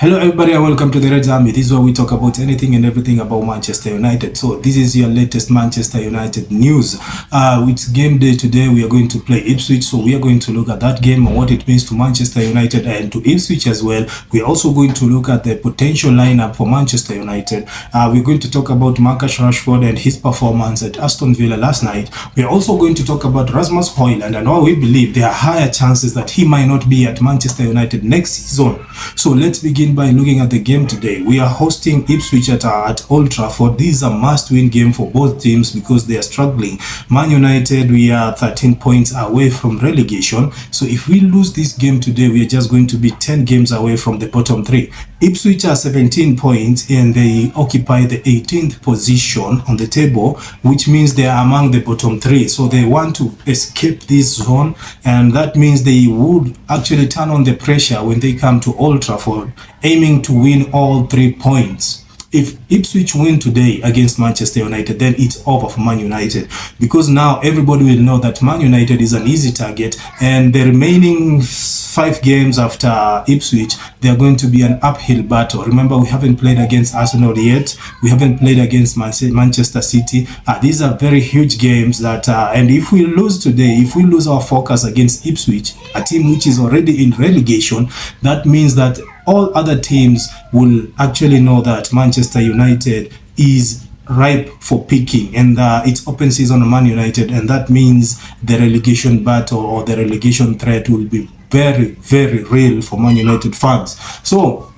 Hello everybody and welcome to the Red Army. This is where we talk about anything and everything about Manchester United. So this is your latest Manchester United news. It's game day today. We are going to play Ipswich. So we are going to look at that game and what it means to Manchester United and to Ipswich as well. We are also going to look at the potential lineup for Manchester United. We're going to talk about Marcus Rashford and his performance at Aston Villa last night. We are also going to talk about Rasmus Højlund and why we believe there are higher chances that he might not be at Manchester United next season. So let's begin by looking at the game today. We are hosting Ipswich at Old Trafford. This is a must-win game for both teams because they are struggling. Man United, we are 13 points away from relegation. So if we lose this game today, we are just going to be 10 games away from the bottom three. Ipswich are 17 points and they occupy the 18th position on the table, which means they are among the bottom three. So they want to escape this zone, and that means they would actually turn on the pressure when they come to Old Trafford, aiming to win all 3 points. If Ipswich win today against Manchester United, then it's over for Man United, because now everybody will know that Man United is an easy target, and the remaining 5 games after Ipswich, they are going to be an uphill battle. Remember, we haven't played against Arsenal yet. We haven't played against Manchester City. These are very huge games that, and if we lose today, if we lose our focus against Ipswich, a team which is already in relegation, that means that all other teams will actually know that Manchester United is ripe for picking, and it's open season on Man United, and that means the relegation battle or the relegation threat will be very, very real for Man United fans. So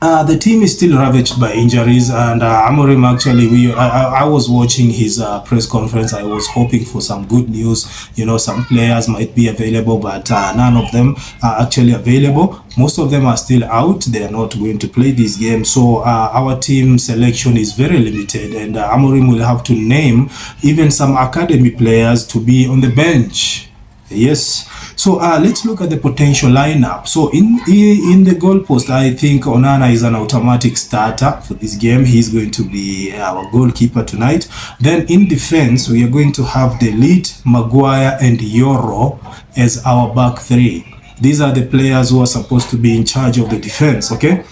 the team is still ravaged by injuries, and Amorim actually, I was watching his press conference. I was hoping for some good news. You know, some players might be available, but none of them are actually available. Most of them are still out. They are not going to play this game. So our team selection is very limited, and Amorim will have to name even some academy players to be on the bench. Yes. So let's look at the potential lineup. So in the goalpost, I think Onana is an automatic starter for this game. He's going to be our goalkeeper tonight. Then in defense, we are going to have Delete, Maguire, and Yoro as our back three. These are the players who are supposed to be in charge of the defense, okay?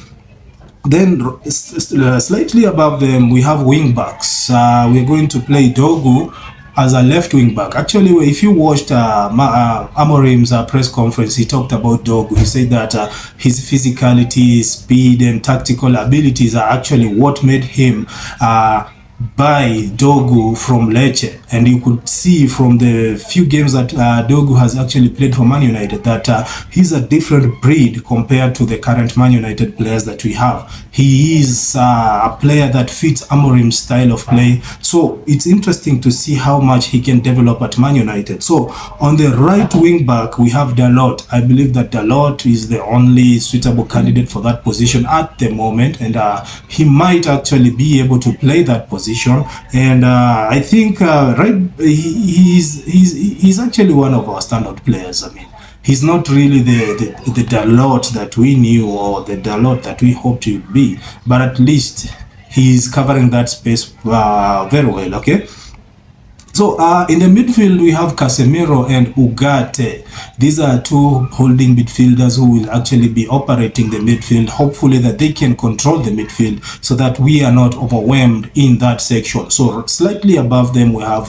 Then slightly above them, we have wing backs. We're going to play Dogu as a left wing back. Actually, if you watched Amorim's press conference, he talked about Dogu. He said that his physicality, speed, and tactical abilities are actually what made him buy Dogu from Lecce, and you could see from the few games that Dogu has actually played for Man United that he's a different breed compared to the current Man United players that we have. He is a player that fits Amorim's style of play, so it's interesting to see how much he can develop at Man United. So on the right wing back, we have Dalot. I believe that Dalot is the only suitable candidate for that position at the moment, and he might actually be able to play that position. And I think he's actually one of our standout players. I mean, he's not really the Dalot that we knew or the Dalot that we hoped he would be, but at least he's covering that space very well, okay? So in the midfield, we have Casemiro and Ugarte. These are two holding midfielders who will actually be operating the midfield. Hopefully that they can control the midfield so that we are not overwhelmed in that section. So slightly above them, we have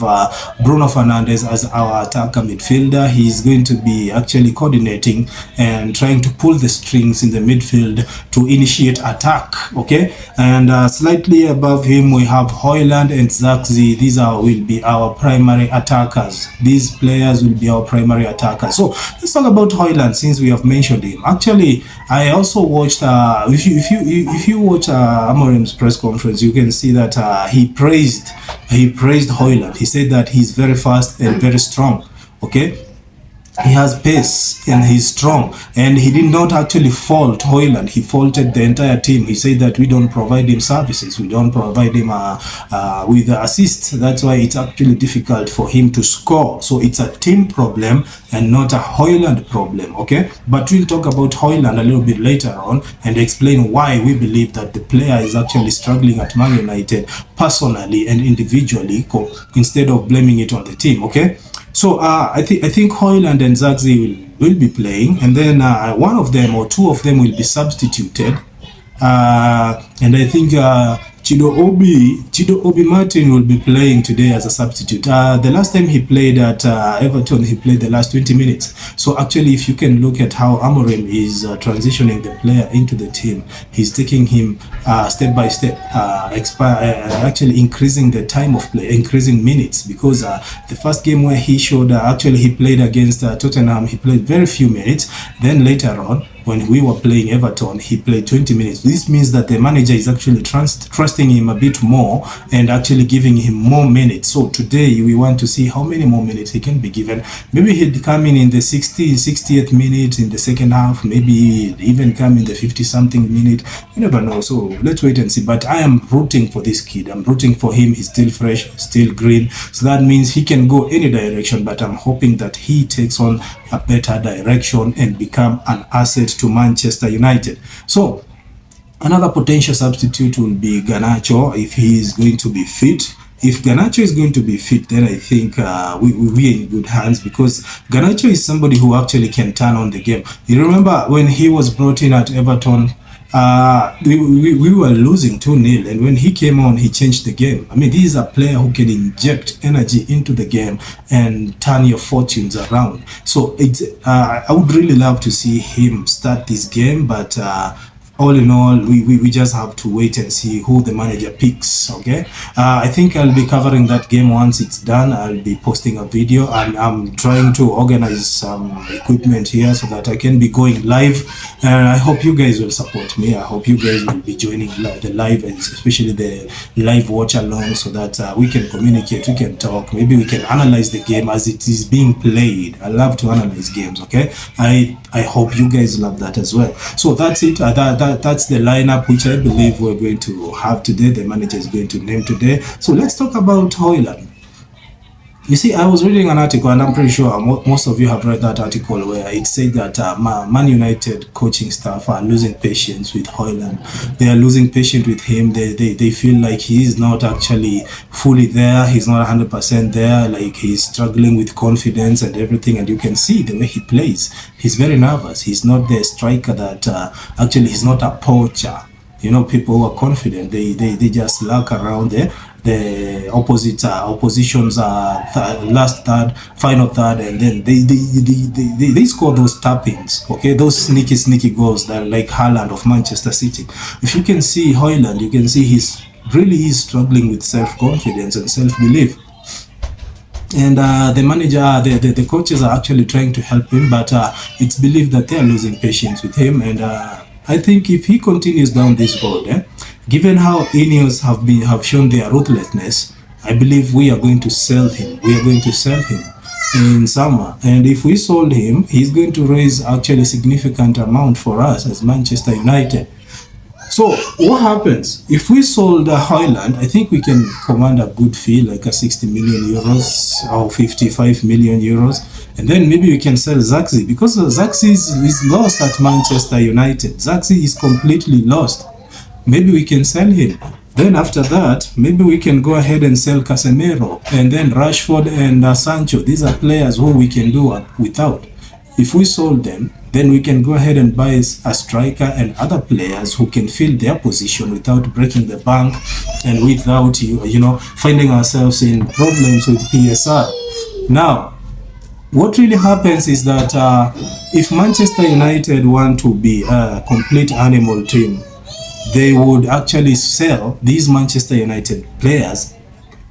Bruno Fernandes as our attacker midfielder. He's going to be actually coordinating and trying to pull the strings in the midfield to initiate attack, okay? And slightly above him, we have Højlund and Zirkzee. These will be our primary attackers. These players will be our primary attackers. So let's talk about Højlund since we have mentioned him. Actually, I also watched if you watch Amorim's press conference, you can see that he praised Højlund. He said that he's very fast and very strong, okay? He has pace and he's strong, and he did not actually fault Højlund. He faulted the entire team. He said that we don't provide him services, we don't provide him with assists. That's why it's actually difficult for him to score. So it's a team problem and not a Højlund problem, okay? But we'll talk about Højlund a little bit later on and explain why we believe that the player is actually struggling at Man United personally and individually instead of blaming it on the team, okay? So I think Højlund and Zirkzee will will be playing, and then one of them or two of them will be substituted. And I think Chido Obi Martin will be playing today as a substitute. The last time he played at Everton, he played the last 20 minutes. So actually, if you can look at how Amorim is transitioning the player into the team, he's taking him step by step, actually increasing the time of play, increasing minutes. Because the first game where he showed, actually he played against Tottenham, he played very few minutes. Then later on, when we were playing Everton, he played 20 minutes. This means that the manager is actually trusting him a bit more and actually giving him more minutes. So today we want to see how many more minutes he can be given. Maybe he'd come in the 60th minute in the second half, maybe even come in the 50-something minute. You never know. So let's wait and see. But I am rooting for this kid. I'm rooting for him. He's still fresh, still green. So that means he can go any direction, but I'm hoping that he takes on a better direction and become an asset to Manchester United. So another potential substitute will be Garnacho if he is going to be fit. If Garnacho is going to be fit, then I think we are in good hands, because Garnacho is somebody who actually can turn on the game. You remember when he was brought in at Everton, we were losing 2-0, and when he came on, he changed the game. I mean, he is a player who can inject energy into the game and turn your fortunes around. So I would really love to see him start this game, but all in all, we just have to wait and see who the manager picks. Okay, I think I'll be covering that game once it's done. I'll be posting a video, and I'm trying to organize some equipment here so that I can be going live. I hope you guys will support me. I hope you guys will be joining the live, and especially the live watch along, so that we can communicate, we can talk, maybe we can analyze the game as it is being played. I love to analyze games. Okay, I hope you guys love that as well. So that's it. That's the lineup which I believe we're going to have today. The manager is going to name today. So let's talk about Højlund. You see, I was reading an article, and I'm pretty sure most of you have read that article, where it said that Man United coaching staff are losing patience with Højlund. They are losing patience with him. They feel like he is not actually fully there. He's not 100% there. Like, he's struggling with confidence and everything. And you can see the way he plays. He's very nervous. He's not the striker that actually, he's not a poacher. You know, people who are confident, they just lurk around there. The opposition's last third, final third, and then they score those tap-ins, okay, those sneaky goals that, like Haaland of Manchester City. If you can see Højlund, you can see he's really struggling with self-confidence and self-belief. And the manager, the coaches are actually trying to help him, but it's believed that they are losing patience with him. And I think if he continues down this road, given how Ineos have shown their ruthlessness, I believe we are going to sell him. We are going to sell him in summer. And if we sold him, he's going to raise actually a significant amount for us as Manchester United. So what happens? If we sold Højlund, I think we can command a good fee, like a 60 million euros or 55 million euros. And then maybe we can sell Zaxi, because Zaxi is lost at Manchester United. Zaxi is completely lost. Maybe we can sell him. Then after that, maybe we can go ahead and sell Casemiro, and then Rashford and Sancho. These are players who we can do without. If we sold them, then we can go ahead and buy a striker and other players who can fill their position without breaking the bank and without finding ourselves in problems with PSR. Now, what really happens is that if Manchester United want to be a complete animal team, they would actually sell these Manchester United players,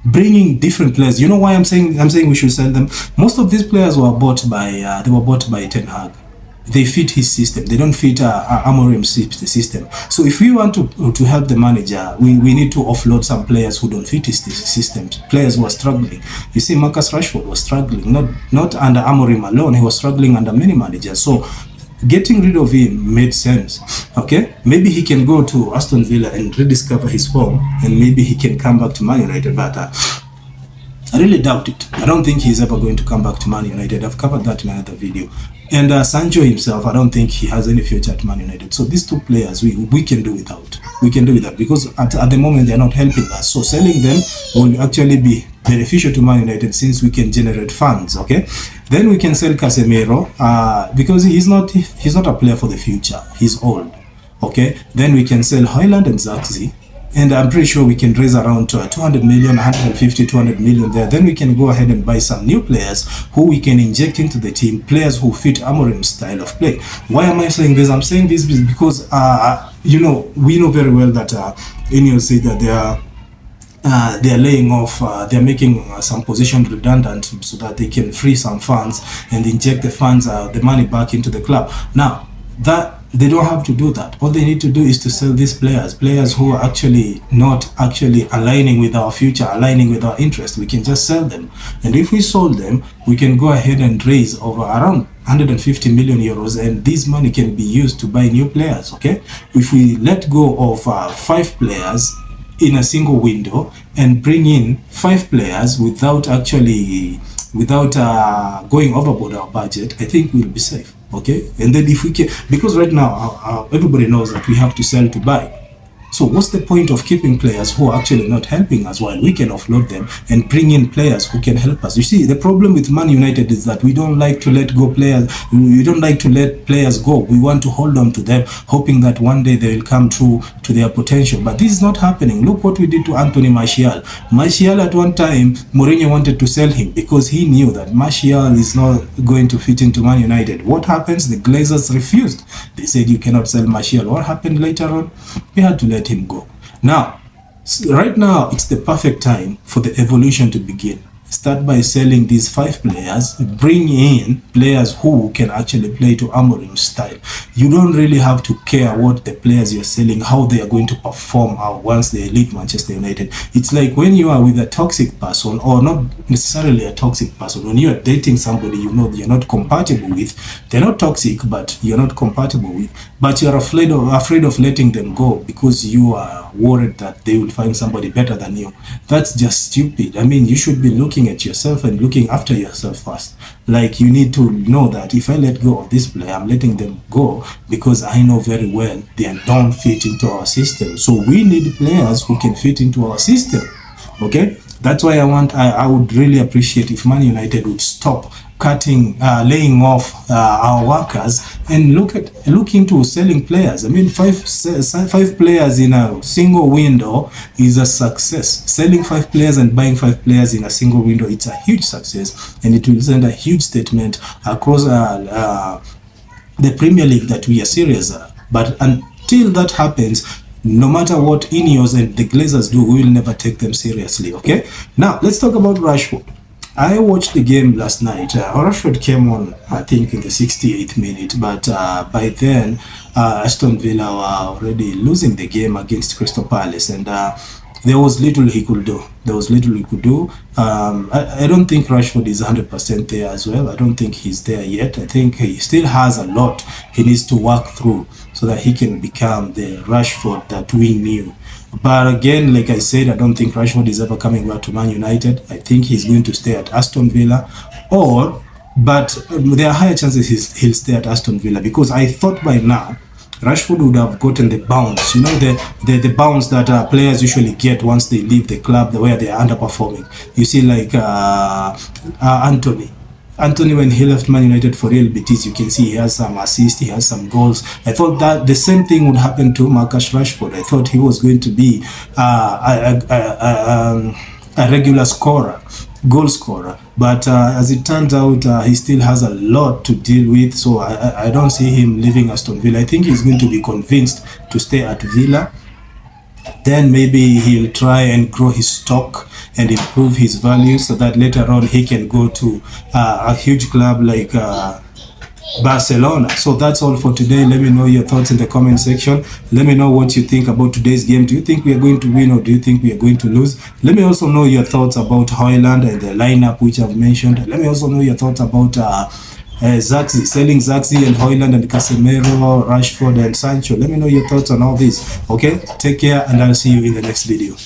bringing different players. You know why I'm saying we should sell them? Most of these players were bought by Ten Hag. They fit his system. They don't fit Amorim's system. So if we want to help the manager, we need to offload some players who don't fit his system. Players who are struggling. You see, Marcus Rashford was struggling, not under Amorim alone. He was struggling under many managers. So getting rid of him made sense. Okay, maybe he can go to Aston Villa and rediscover his form, and maybe he can come back to Man United. But I really doubt it. I don't think he's ever going to come back to Man United. I've covered that in another video. And Sancho himself, I don't think he has any future at Man United. So these two players, we can do without. We can do without, because at the moment they're not helping us. So selling them will actually be beneficial to Man United since we can generate funds. Okay, then we can sell Casemiro because he's not a player for the future. He's old. Okay, then we can sell Højlund and Zirkzee. And I'm pretty sure we can raise around 200 million, 150, 200 million there. Then we can go ahead and buy some new players who we can inject into the team, players who fit Amorim's style of play. Why am I saying this? I'm saying this because, you know, we know very well that Ineos say that they are laying off, they're making some position redundant so that they can free some funds and inject the funds, the money back into the club. Now, that they don't have to do that. All they need to do is to sell these players who are actually not actually aligning with our future, aligning with our interest. We can just sell them. And if we sold them, we can go ahead and raise over around 150 million euros, and this money can be used to buy new players. Okay, if we let go of 5 players in a single window and bring in 5 players without going overboard our budget, I think we'll be safe. Okay, and then if we can, because right now everybody knows that we have to sell to buy. So what's the point of keeping players who are actually not helping us while we can offload them and bring in players who can help us? You see, the problem with Man United is that we don't like to let go players. We don't like to let players go. We want to hold on to them, hoping that one day they will come true to their potential. But this is not happening. Look what we did to Anthony Martial. Martial, at one time, Mourinho wanted to sell him because he knew that Martial is not going to fit into Man United. What happens? The Glazers refused. They said you cannot sell Martial. What happened later on? We had to let him go. Now, right now, it's the perfect time for the evolution to begin. Start by selling these 5 players, bring in players who can actually play to Amorim's style. You don't really have to care what the players you're selling, how they are going to perform once they leave Manchester United. It's like when you are with a toxic person, or not necessarily a toxic person, when you are dating somebody you know you're not compatible with. They're not toxic, but you're not compatible with, but you're afraid of letting them go because you are worried that they will find somebody better than you. That's just stupid. I mean, you should be looking at yourself and looking after yourself first. Like, you need to know that if I let go of this player, I'm letting them go because I know very well they don't fit into our system. So we need players who can fit into our system. Okay, that's why I would really appreciate if Man United would stop laying off our workers and look into selling players. I mean, five players in a single window is a success. Selling 5 players and buying 5 players in a single window, it's a huge success, and it will send a huge statement across the Premier League that we are serious. But until that happens, no matter what Ineos and the Glazers do, we will never take them seriously. Okay, now let's talk about Rashford. I watched the game last night. Rashford came on, I think, in the 68th minute, but by then Aston Villa were already losing the game against Crystal Palace, and there was little he could do. I don't think Rashford is 100% there as well. I don't think he's there yet. I think he still has a lot he needs to work through so that he can become the Rashford that we knew. But again, like I said, I don't think Rashford is ever coming back to Man United. I think he's going to stay at Aston Villa, but there are higher chances he'll stay at Aston Villa, because I thought by now Rashford would have gotten the bounce, you know, the bounce that players usually get once they leave the club, where they are underperforming. You see, like Anthony, when he left Man United for Real Betis, you can see he has some assists, he has some goals. I thought that the same thing would happen to Marcus Rashford. I thought he was going to be a regular scorer, goal scorer. But as it turns out, he still has a lot to deal with. So I don't see him leaving Aston Villa. I think he's going to be convinced to stay at Villa. Then maybe he'll try and grow his stock and improve his value so that later on he can go to a huge club like Barcelona. So that's all for today. Let me know your thoughts in the comment section. Let me know what you think about today's game. Do you think we are going to win, or do you think we are going to lose? Let me also know your thoughts about Højlund and the lineup which I've mentioned. Let me also know your thoughts about Zirkzee, selling Zirkzee and Højlund and Casemiro, Rashford and Sancho. Let me know your thoughts on all this. Okay, take care, and I'll see you in the next video.